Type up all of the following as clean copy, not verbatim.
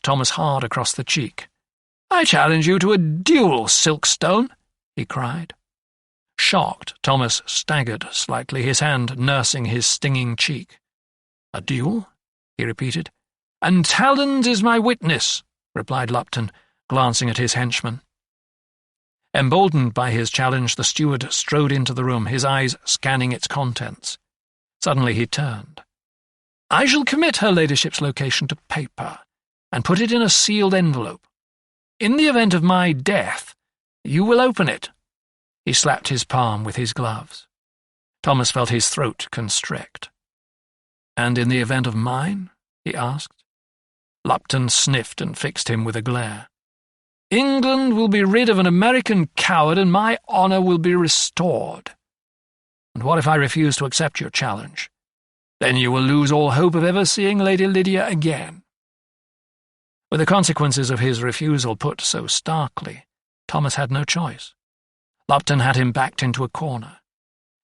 Thomas hard across the cheek. "I challenge you to a duel, Silkstone," he cried. Shocked, Thomas staggered slightly, his hand nursing his stinging cheek. "A duel?" he repeated. "And Talland is my witness," replied Lupton, glancing at his henchman. Emboldened by his challenge, the steward strode into the room, his eyes scanning its contents. Suddenly he turned. "I shall commit her ladyship's location to paper, and put it in a sealed envelope. In the event of my death, you will open it." He slapped his palm with his gloves. Thomas felt his throat constrict. "And in the event of mine?" he asked. Lupton sniffed and fixed him with a glare. "England will be rid of an American coward, and my honour will be restored." "And what if I refuse to accept your challenge?" "Then you will lose all hope of ever seeing Lady Lydia again." With the consequences of his refusal put so starkly, Thomas had no choice. Lupton had him backed into a corner.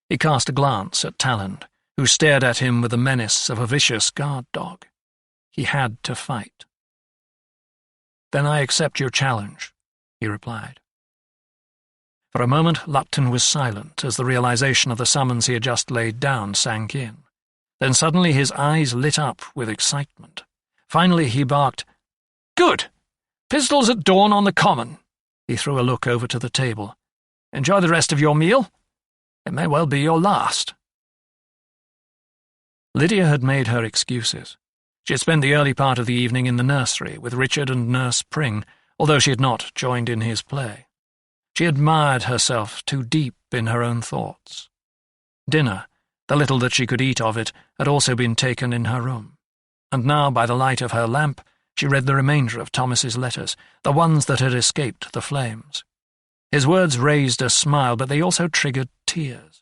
He cast a glance at Talland, who stared at him with the menace of a vicious guard dog. He had to fight. "Then I accept your challenge," he replied. For a moment Lupton was silent as the realization of the summons he had just laid down sank in. Then suddenly his eyes lit up with excitement. Finally he barked, "Good! Pistols at dawn on the common." He threw a look over to the table. "Enjoy the rest of your meal. It may well be your last." Lydia had made her excuses. She had spent the early part of the evening in the nursery with Richard and Nurse Pring, although she had not joined in his play. She admired herself too deep in her own thoughts. Dinner, the little that she could eat of it, had also been taken in her room, and now, by the light of her lamp, she read the remainder of Thomas's letters, the ones that had escaped the flames. His words raised a smile, but they also triggered tears.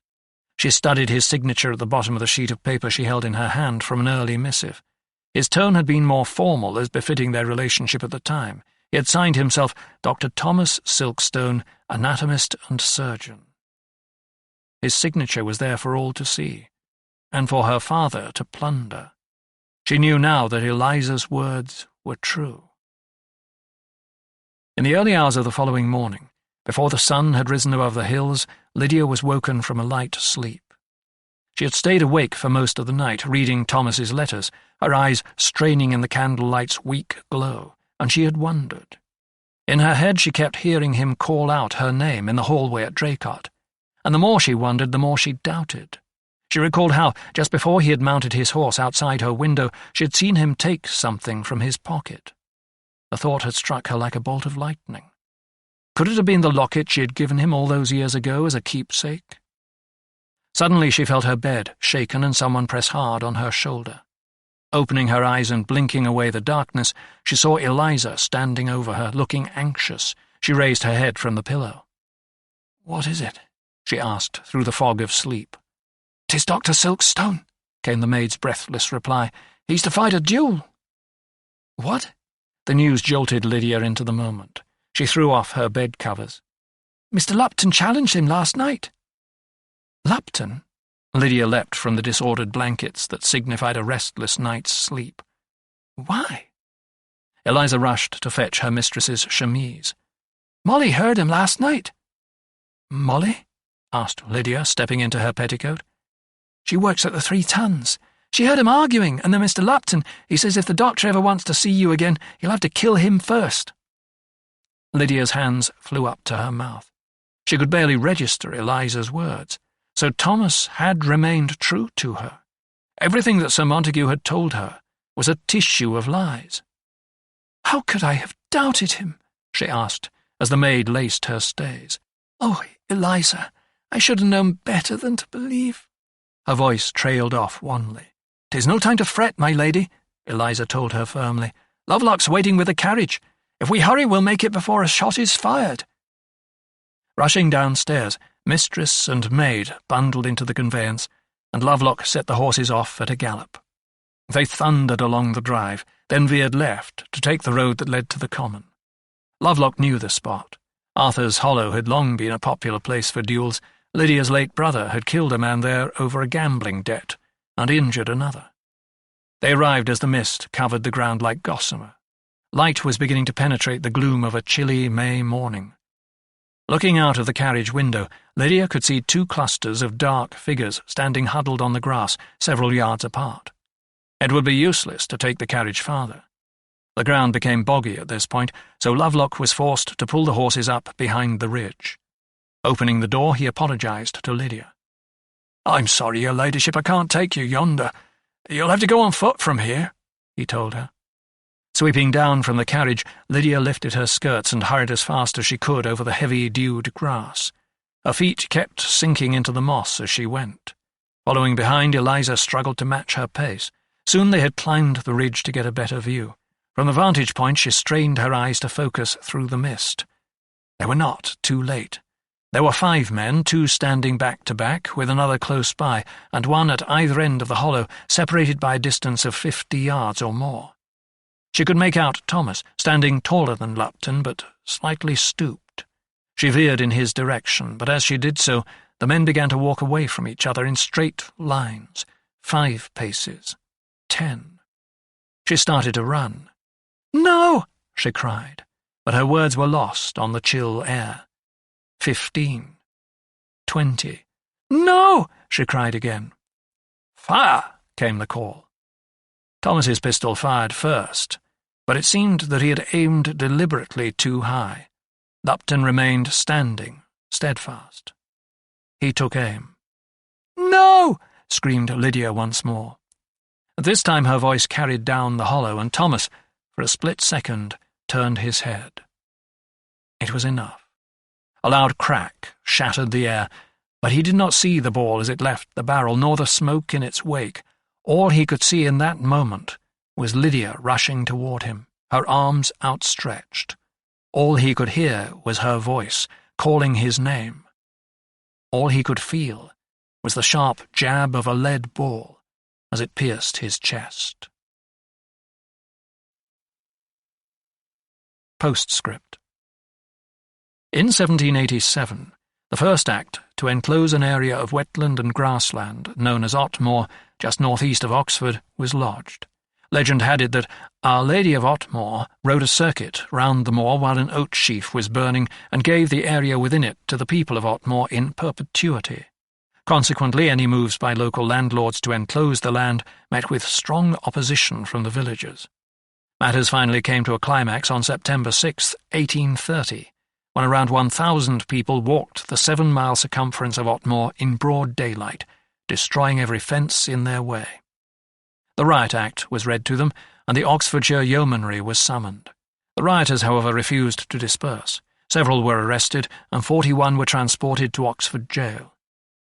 She studied his signature at the bottom of the sheet of paper she held in her hand from an early missive. His tone had been more formal, as befitting their relationship at the time. He had signed himself Dr. Thomas Silkstone, anatomist and surgeon. His signature was there for all to see, and for her father to plunder. She knew now that Eliza's words were true. In the early hours of the following morning, before the sun had risen above the hills, Lydia was woken from a light sleep. She had stayed awake for most of the night, reading Thomas's letters, her eyes straining in the candlelight's weak glow, and she had wondered. In her head she kept hearing him call out her name in the hallway at Draycott, and the more she wondered, the more she doubted. She recalled how, just before he had mounted his horse outside her window, she had seen him take something from his pocket. The thought had struck her like a bolt of lightning. Could it have been the locket she had given him all those years ago as a keepsake? Suddenly she felt her bed shaken and someone press hard on her shoulder. Opening her eyes and blinking away the darkness, she saw Eliza standing over her, looking anxious. She raised her head from the pillow. "What is it?" she asked through the fog of sleep. "'Tis Dr. Silkstone," came the maid's breathless reply. "He's to fight a duel." "What?" The news jolted Lydia into the moment. She threw off her bed covers. "Mr. Lupton challenged him last night." "Lupton?" Lydia leapt from the disordered blankets that signified a restless night's sleep. "Why?" Eliza rushed to fetch her mistress's chemise. "Molly heard him last night." "Molly?" asked Lydia, stepping into her petticoat. "She works at the 3 Tons. She heard him arguing, and then Mr. Lupton, he says if the doctor ever wants to see you again, he'll have to kill him first." Lydia's hands flew up to her mouth. She could barely register Eliza's words. So Thomas had remained true to her. Everything that Sir Montague had told her was a tissue of lies. "How could I have doubted him?" she asked, as the maid laced her stays. "Oh, Eliza, I should have known better than to believe." Her voice trailed off wanly. "'Tis no time to fret, my lady," Eliza told her firmly. "Lovelock's waiting with the carriage. If we hurry, we'll make it before a shot is fired." Rushing downstairs, mistress and maid bundled into the conveyance, and Lovelock set the horses off at a gallop. They thundered along the drive, then veered left to take the road that led to the common. Lovelock knew the spot. Arthur's Hollow had long been a popular place for duels. Lydia's late brother had killed a man there over a gambling debt, and injured another. They arrived as the mist covered the ground like gossamer. Light was beginning to penetrate the gloom of a chilly May morning. Looking out of the carriage window, Lydia could see 2 clusters of dark figures standing huddled on the grass several yards apart. It would be useless to take the carriage farther. The ground became boggy at this point, so Lovelock was forced to pull the horses up behind the ridge. Opening the door, he apologised to Lydia. "I'm sorry, your ladyship, I can't take you yonder. You'll have to go on foot from here," he told her. Sweeping down from the carriage, Lydia lifted her skirts and hurried as fast as she could over the heavy, dewed grass. Her feet kept sinking into the moss as she went. Following behind, Eliza struggled to match her pace. Soon they had climbed the ridge to get a better view. From the vantage point, she strained her eyes to focus through the mist. They were not too late. There were 5 men, 2 standing back to back, with another close by, and one at either end of the hollow, separated by a distance of 50 yards or more. She could make out Thomas, standing taller than Lupton, but slightly stooped. She veered in his direction, but as she did so, the men began to walk away from each other in straight lines. 5 paces. 10. She started to run. "No!" she cried, but her words were lost on the chill air. 15. 20. "No!" she cried again. "Fire!" came the call. Thomas's pistol fired first, but it seemed that he had aimed deliberately too high. Lupton remained standing, steadfast. He took aim. "No!" screamed Lydia once more. This time her voice carried down the hollow, and Thomas, for a split second, turned his head. It was enough. A loud crack shattered the air, but he did not see the ball as it left the barrel, nor the smoke in its wake. All he could see in that moment was Lydia rushing toward him, her arms outstretched. All he could hear was her voice, calling his name. All he could feel was the sharp jab of a lead ball as it pierced his chest. Postscript. In 1787, the first act to enclose an area of wetland and grassland known as Otmore, just northeast of Oxford, was lodged. Legend had it that Our Lady of Otmore rode a circuit round the moor while an oat sheaf was burning and gave the area within it to the people of Otmore in perpetuity. Consequently, any moves by local landlords to enclose the land met with strong opposition from the villagers. Matters finally came to a climax on September 6, 1830, when around 1,000 people walked the 7-mile circumference of Otmore in broad daylight, destroying every fence in their way. The Riot Act was read to them, and the Oxfordshire Yeomanry was summoned. The rioters, however, refused to disperse. Several were arrested, and 41 were transported to Oxford jail.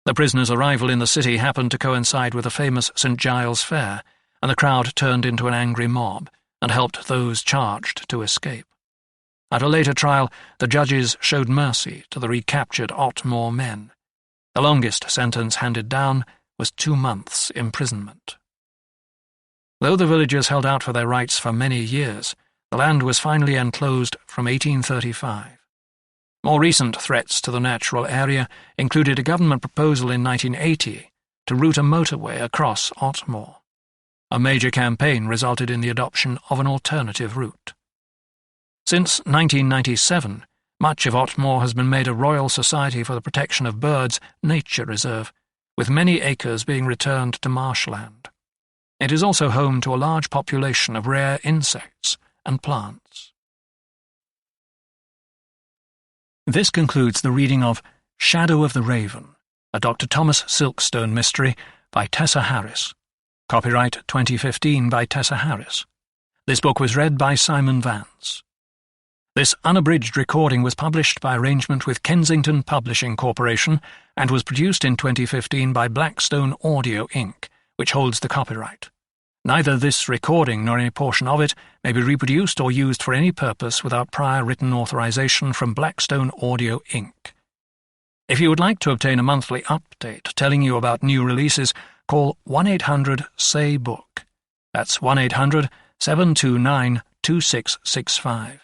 The prisoners' arrival in the city happened to coincide with the famous St. Giles Fair, and the crowd turned into an angry mob, and helped those charged to escape. At a later trial, the judges showed mercy to the recaptured Otmore men. The longest sentence handed down was 2 months' imprisonment. Though the villagers held out for their rights for many years, the land was finally enclosed from 1835. More recent threats to the natural area included a government proposal in 1980 to route a motorway across Otmore. A major campaign resulted in the adoption of an alternative route. Since 1997, much of Otmore has been made a Royal Society for the Protection of Birds nature reserve, with many acres being returned to marshland. It is also home to a large population of rare insects and plants. This concludes the reading of Shadow of the Raven, a Dr. Thomas Silkstone mystery by Tessa Harris. Copyright 2015 by Tessa Harris. This book was read by Simon Vance. This unabridged recording was published by arrangement with Kensington Publishing Corporation and was produced in 2015 by Blackstone Audio Inc., which holds the copyright. Neither this recording nor any portion of it may be reproduced or used for any purpose without prior written authorization from Blackstone Audio Inc. If you would like to obtain a monthly update telling you about new releases, call 1-800-SAY-BOOK. That's 1-800-729-2665.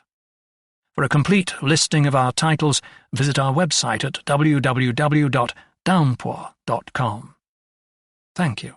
For a complete listing of our titles, visit our website at www.downpour.com. Thank you.